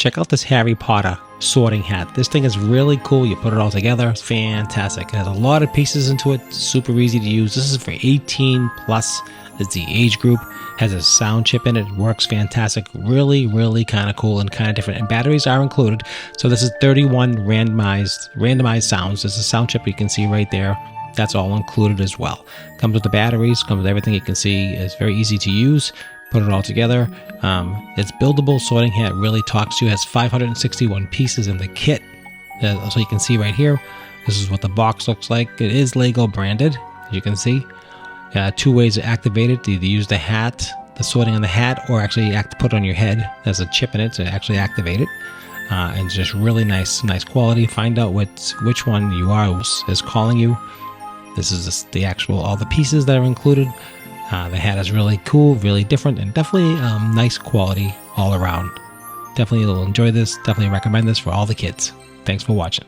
check out this Harry Potter sorting hat. This thing is really cool. You put it all together. It's fantastic. It has a lot of pieces into it. Super easy to use. This is for 18 plus. It's the age group. Has a sound chip in it. Works fantastic. Really kind of cool and kind of different. And batteries are included. So this is 31 randomized sounds. There's a sound chip you can see right there. That's all included as well. Comes with the batteries. Comes with everything you can see. It's very easy to use. Put it all together. It's buildable. Sorting hat really talks to you. It has 561 pieces in the kit. So you can see right here. This is what the box looks like. It is Lego branded, as you can see. 2 ways to activate it. Either use the hat, the sorting on the hat, or actually put it on your head. There's a chip in it to actually activate it. And it's just really nice quality. Find out which one you are is calling you. This is just the actual, all the pieces that are included. The hat is really cool, really different, and definitely nice quality all around. Definitely you'll enjoy this. Definitely recommend this for all the kids. Thanks for watching.